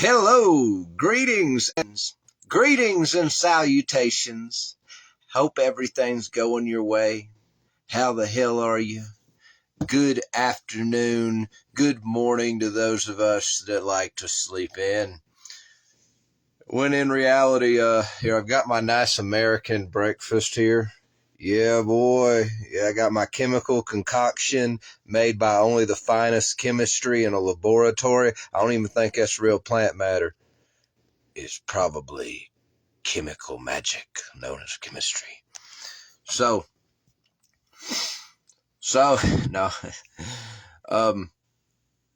Hello, greetings and salutations. Hope everything's going your way. How the hell are you? Good afternoon, good morning to those of us that like to sleep in. When in reality, here I've got my nice American breakfast here. Yeah, boy. Yeah, I got my chemical concoction made by only the finest chemistry in a laboratory. I don't even think that's real plant matter. It's probably chemical magic known as chemistry. So, no.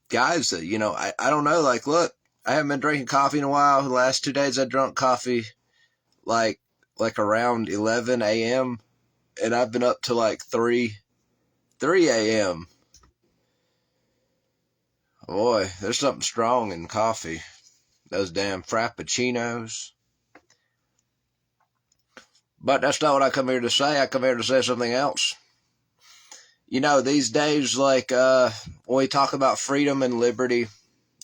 Guys, I don't know. Like, look, I haven't been drinking coffee in a while. The last 2 days I drank coffee like around 11 a.m. and I've been up to like 3 a.m. Boy, there's something strong in coffee. Those damn frappuccinos. But that's not what I come here to say. I come here to say something else. You know, these days, like, when we talk about freedom and liberty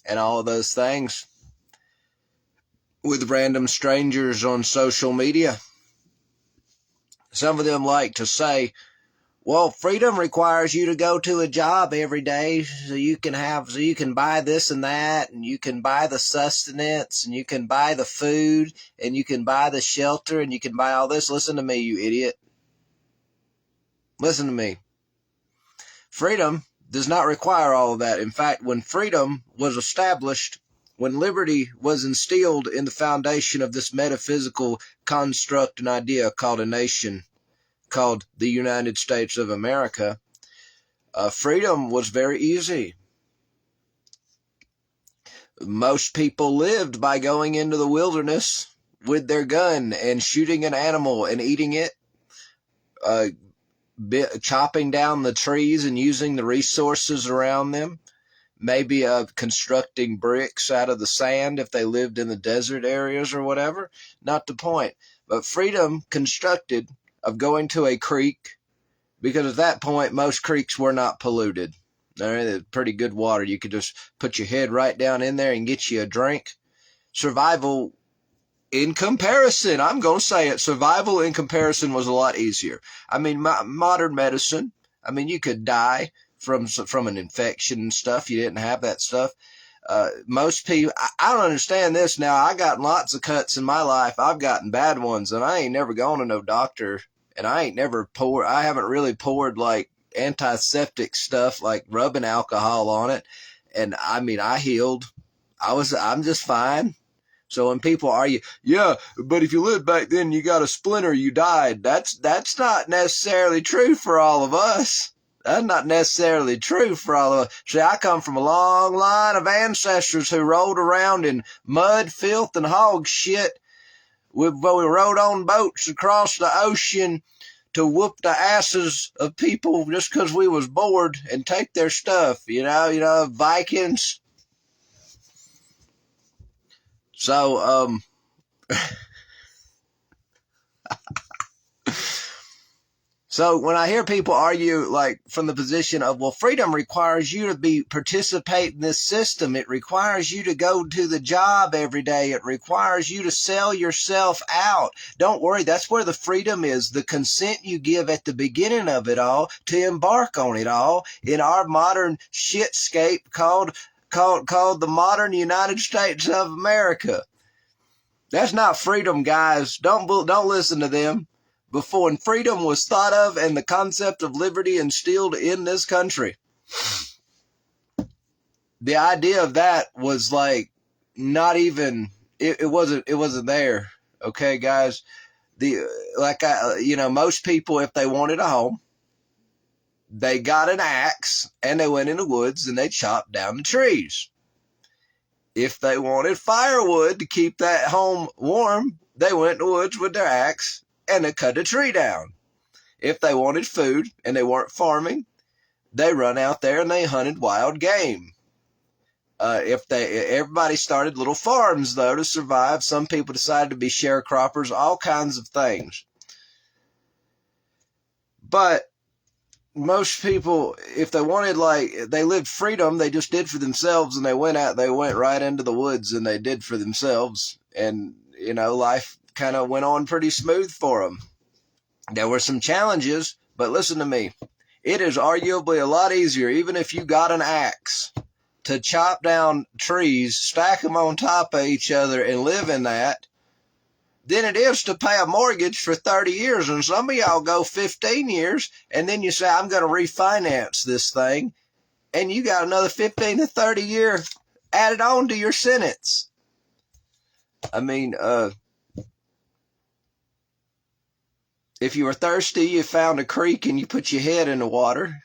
and all of those things with random strangers on social media, some of them like to say, well, freedom requires you to go to a job every day so you can buy this and that, and you can buy the sustenance, and you can buy the food, and you can buy the shelter, and you can buy all this. Listen to me, you idiot. Listen to me. Freedom does not require all of that. In fact, when freedom was established, when liberty was instilled in the foundation of this metaphysical construct and idea called a nation, called the United States of America, freedom was very easy. Most people lived by going into the wilderness with their gun and shooting an animal and eating it, chopping down the trees and using the resources around them, maybe constructing bricks out of the sand if they lived in the desert areas or whatever. Not the point. But freedom constructed of going to a creek, because at that point most creeks were not polluted. They're pretty good water. You could just put your head right down in there and get you a drink. Survival in comparison, I'm going to say it, survival in comparison was a lot easier. I mean, modern medicine, I mean, you could die from an infection and stuff. You didn't have that stuff. Most people, I don't understand this now. I got lots of cuts in my life. I've gotten bad ones, and I ain't never gone to no doctor, and I haven't really poured like antiseptic stuff, like rubbing alcohol on it. And I mean, I healed. I'm just fine. So when people argue, yeah, but if you lived back then, you got a splinter, you died. That's not necessarily true for all of us. That's not necessarily true for all of us. See, I come from a long line of ancestors who rolled around in mud, filth, and hog shit. We rode on boats across the ocean to whoop the asses of people just because we was bored and take their stuff. You know, Vikings. So, So when I hear people argue like from the position of, well, freedom requires you to participate in this system. It requires you to go to the job every day. It requires you to sell yourself out. Don't worry. That's where the freedom is. The consent you give at the beginning of it all to embark on it all in our modern shitscape called the modern United States of America. That's not freedom, guys. Don't listen to them. Before freedom was thought of and the concept of liberty instilled in this country, the idea of that was like not even, it wasn't there. Okay, guys, most people, if they wanted a home, they got an axe and they went in the woods and they chopped down the trees. If they wanted firewood to keep that home warm, they went in the woods with their axe and they cut a tree down. If they wanted food and they weren't farming, they run out there and they hunted wild game. Everybody started little farms though to survive. Some people decided to be sharecroppers, all kinds of things. But most people, if they wanted, like, they lived freedom, they just did for themselves, and they went right into the woods and they did for themselves. And, life kind of went on pretty smooth for them. There were some challenges, but listen to me. It is arguably a lot easier, even if you got an axe, to chop down trees, stack them on top of each other, and live in that, than it is to pay a mortgage for 30 years. And some of y'all go 15 years, and then you say, I'm going to refinance this thing, and you got another 15 to 30 years added on to your sentence. I mean, if you were thirsty, you found a creek and you put your head in the water.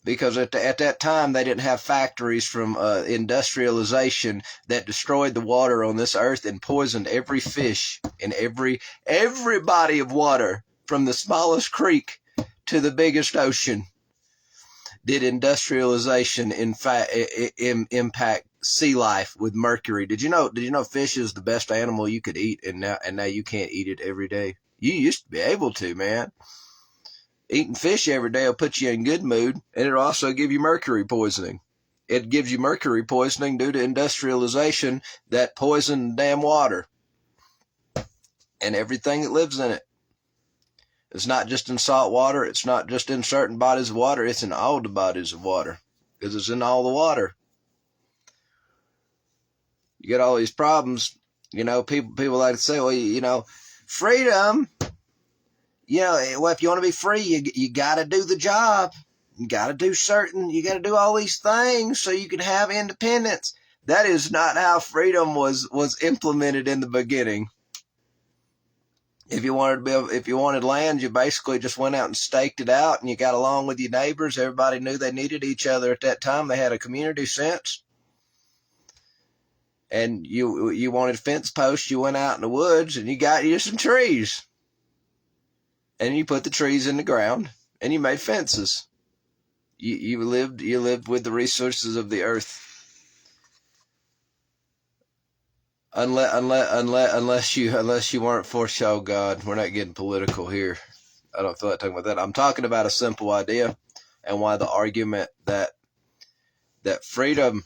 Because at that time, they didn't have factories from industrialization that destroyed the water on this earth and poisoned every fish in every body of water, from the smallest creek to the biggest ocean. Did industrialization, in fact, impact sea life with mercury? Did you know fish is the best animal you could eat, and now you can't eat it every day? You used to be able to, man. Eating fish every day will put you in good mood, and it'll also give you mercury poisoning. It gives you mercury poisoning due to industrialization that poisoned damn water and everything that lives in it. It's not just in salt water. It's not just in certain bodies of water. It's in all the bodies of water, because it's in all the water. You get all these problems. People like to say, well, freedom. Well, if you want to be free, you got to do the job. You got to do all these things so you can have independence. That is not how freedom was implemented in the beginning. If you wanted land, you basically just went out and staked it out, and you got along with your neighbors. Everybody knew they needed each other at that time. They had a community sense. And you wanted fence posts, you went out in the woods and you got you some trees. And you put the trees in the ground, and you made fences. You lived with the resources of the earth. Unless you weren't for show God. We're not getting political here. I don't feel like talking about that. I'm talking about a simple idea, and why the argument that freedom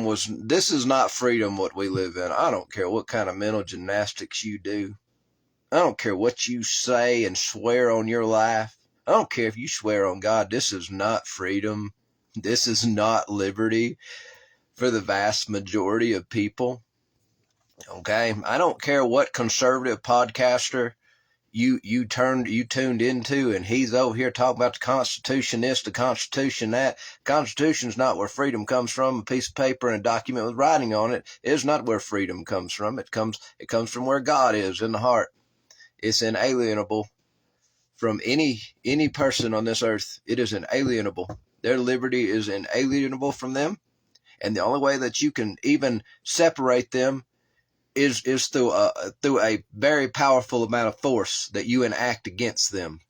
was, this is not freedom what we live in. I don't care what kind of mental gymnastics you do. I don't care what you say and swear on your life. I don't care if you swear on God. This is not freedom. This is not liberty for the vast majority of people. Okay? I don't care what conservative podcaster you tuned into, and he's over here talking about the Constitution this, the Constitution that. Constitution's not where freedom comes from. A piece of paper and a document with writing on it is not where freedom comes from. It comes from where God is, in the heart. It's inalienable from any person on this earth. It is inalienable. Their liberty is inalienable from them. And the only way that you can even separate them is through a very powerful amount of force that you enact against them.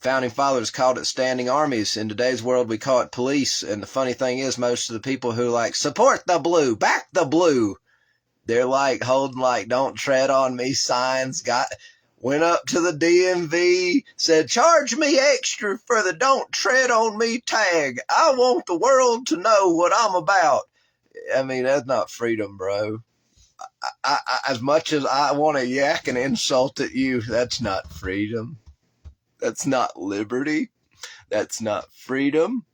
Founding fathers called it standing armies. In today's world, we call it police. And the funny thing is, most of the people who support the blue, back the blue, they're holding don't tread on me signs, went up to the DMV, said, charge me extra for the don't tread on me tag. I want the world to know what I'm about. I mean, that's not freedom, bro. I as much as I want to yak and insult at you, that's not freedom. That's not liberty. That's not freedom.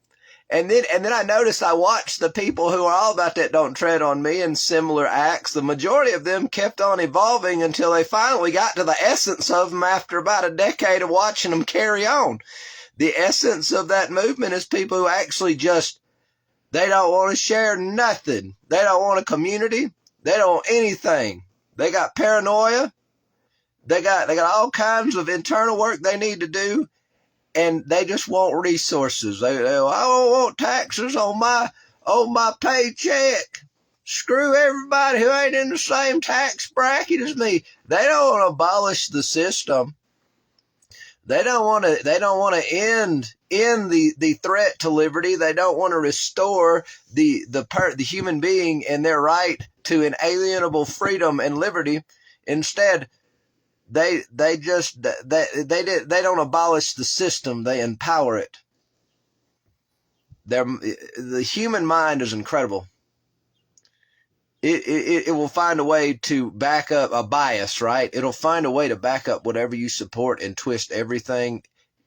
And then I noticed, I watched the people who are all about that don't tread on me and similar acts. The majority of them kept on evolving until they finally got to the essence of them after about a decade of watching them carry on. The essence of that movement is people who actually they don't want to share nothing. They don't want a community. They don't want anything. They got paranoia. They got all kinds of internal work they need to do. And they just want resources. I don't want taxes on my paycheck. Screw everybody who ain't in the same tax bracket as me. They don't want to abolish the system. They don't want to end the threat to liberty. They don't want to restore the human being and their right to inalienable freedom and liberty. Instead, They just they don't abolish the system, they empower it. The human mind is incredible. It will find a way to back up a bias, right? It'll find a way to back up whatever you support and twist everything.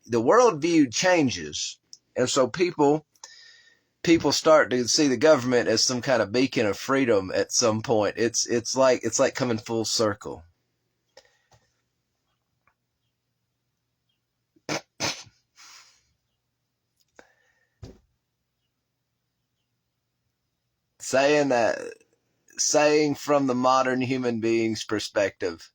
The worldview changes, and so people start to see the government as some kind of beacon of freedom at some point. It's like coming full circle. Saying from the modern human being's perspective,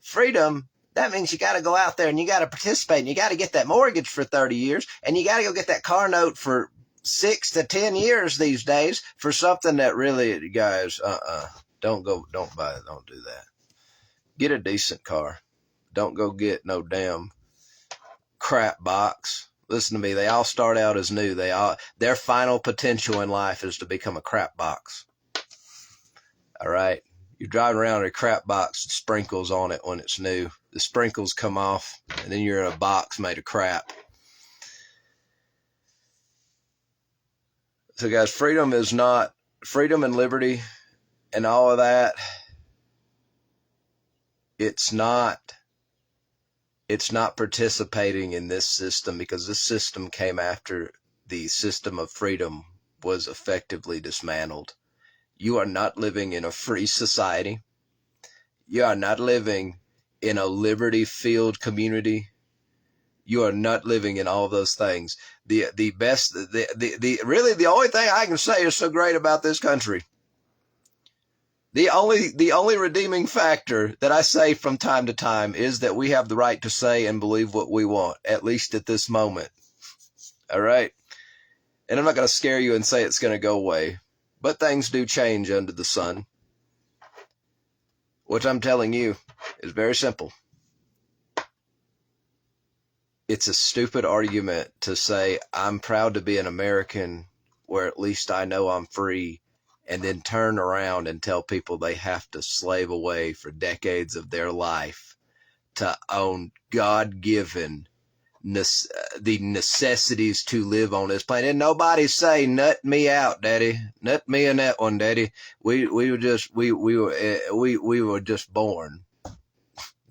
freedom, that means you got to go out there and you got to participate and you got to get that mortgage for 30 years and you got to go get that car note for 6 to 10 years these days for something that really, guys, don't do that. Get a decent car. Don't go get no damn crap box. Listen to me. They all start out as new. Their final potential in life is to become a crap box. All right. You're driving around in a crap box with sprinkles on it when it's new. The sprinkles come off, and then you're in a box made of crap. So, guys, freedom and liberty and all of that. It's not participating in this system, because this system came after the system of freedom was effectively dismantled. You are not living in a free society. You are not living in a liberty-filled community. You are not living in all those things. Really, the only thing I can say is so great about this country. The only redeeming factor that I say from time to time is that we have the right to say and believe what we want, at least at this moment. All right? And I'm not going to scare you and say it's going to go away. But things do change under the sun. What I'm telling you is very simple. It's a stupid argument to say, I'm proud to be an American where at least I know I'm free, and then turn around and tell people they have to slave away for decades of their life to own God-given the necessities to live on this planet. And nobody say, nut me out, Daddy. Nut me in that one, Daddy. We were just born.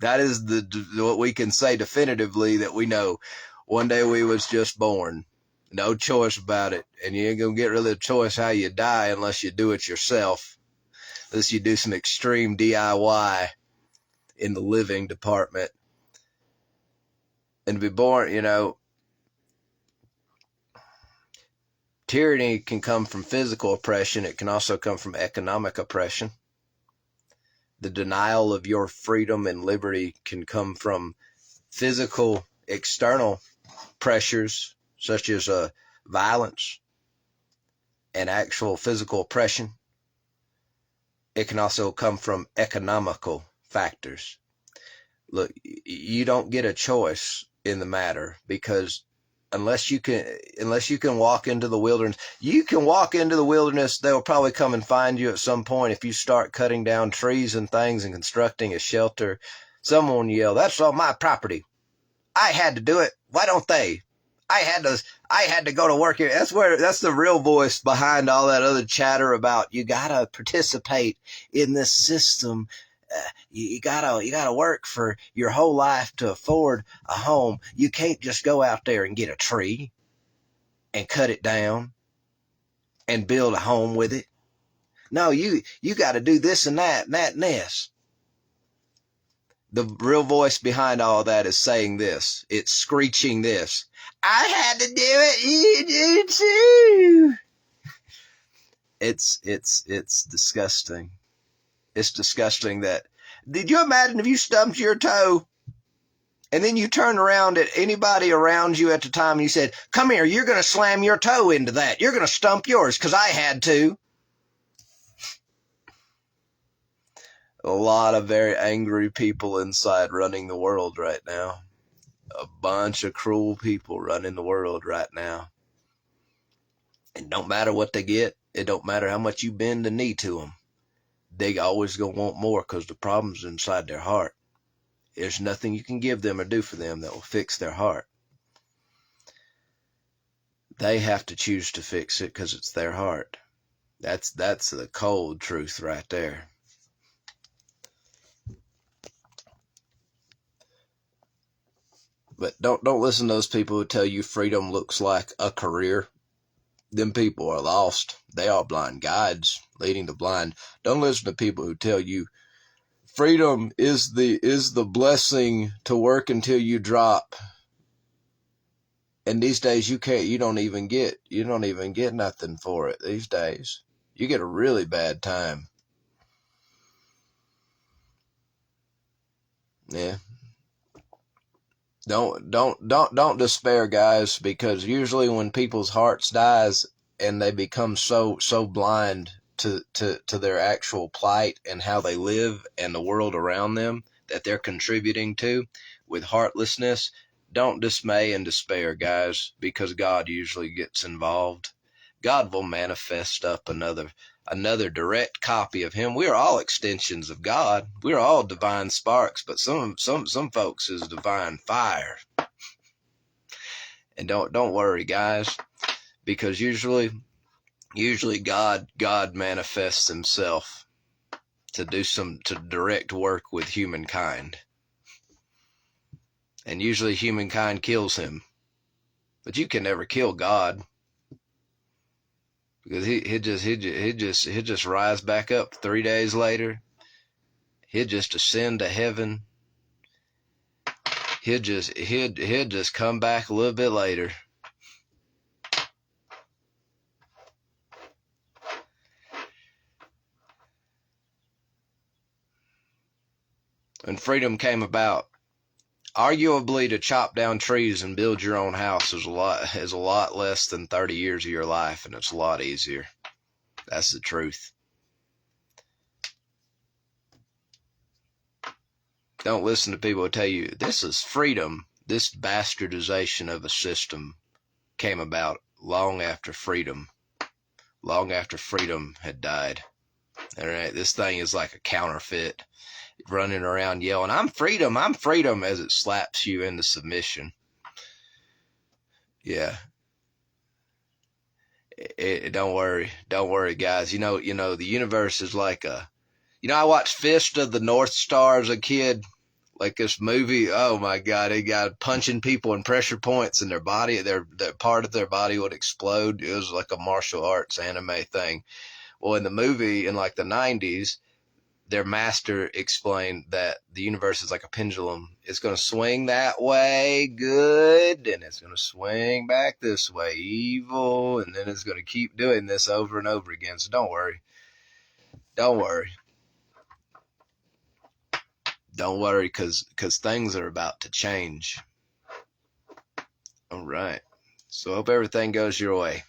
That is what we can say definitively, that we know. One day we was just born. No choice about it. And you ain't going to get really a choice how you die unless you do it yourself. Unless you do some extreme DIY in the living department. And to be born, tyranny can come from physical oppression. It can also come from economic oppression. The denial of your freedom and liberty can come from physical, external pressures, such as violence and actual physical oppression. It can also come from economical factors. Look, you don't get a choice in the matter, because unless you can walk into the wilderness, they'll probably come and find you at some point. If you start cutting down trees and things and constructing a shelter, someone will yell, "That's all my property. I had to do it. Why don't they? I had to go to work here." That's the real voice behind all that other chatter about you gotta participate in this system. You gotta work for your whole life to afford a home. You can't just go out there and get a tree and cut it down and build a home with it. No, you got to do this and that and that and this. The real voice behind all that is saying this. It's screeching this. I had to do it. You do too. It's disgusting. It's disgusting that. Did you imagine if you stumped your toe and then you turned around at anybody around you at the time and you said, "Come here, you're going to slam your toe into that. You're going to stump yours because I had to." A lot of very angry people inside running the world right now. A bunch of cruel people running the world right now. It don't matter what they get. It don't matter how much you bend the knee to them. They always going to want more because the problem's inside their heart. There's nothing you can give them or do for them that will fix their heart. They have to choose to fix it because it's their heart. That's the cold truth right there. But don't listen to those people who tell you freedom looks like a career. Them people are lost. They are blind guides leading the blind. Don't listen to people who tell you freedom is the blessing to work until you drop. And these days you don't even get nothing for it these days. You get a really bad time. Yeah. Don't despair, guys, because usually when people's hearts dies and they become so blind to their actual plight and how they live and the world around them that they're contributing to with heartlessness, don't dismay and despair, guys, because God usually gets involved. God will manifest up another direct copy of him. We are all extensions of God. We're all divine sparks, but some folks is divine fire. And don't worry, guys, because usually God manifests himself to direct work with humankind. And usually humankind kills him. But you can never kill God. Because he'll just rise back up 3 days later. He'll just ascend to heaven. He'll just come back a little bit later. And freedom came about, arguably, to chop down trees and build your own house is a lot less than 30 years of your life, and it's a lot easier. That's the truth. Don't listen to people who tell you this is freedom. This bastardization of a system came about long after freedom had died. All right, this thing is like a counterfeit, running around yelling, I'm freedom, as it slaps you into submission. Yeah. Don't worry, guys. You know, the universe is like I watched Fist of the North Star as a kid, like this movie. Oh my God, it got punching people in pressure points in their body. Their part of their body would explode. It was like a martial arts anime thing. Well, in the movie in like the 90s, their master explained that the universe is like a pendulum. It's going to swing that way, good, and it's going to swing back this way, evil, and then it's going to keep doing this over and over again. So don't worry. Don't worry, because things are about to change. All right. So I hope everything goes your way.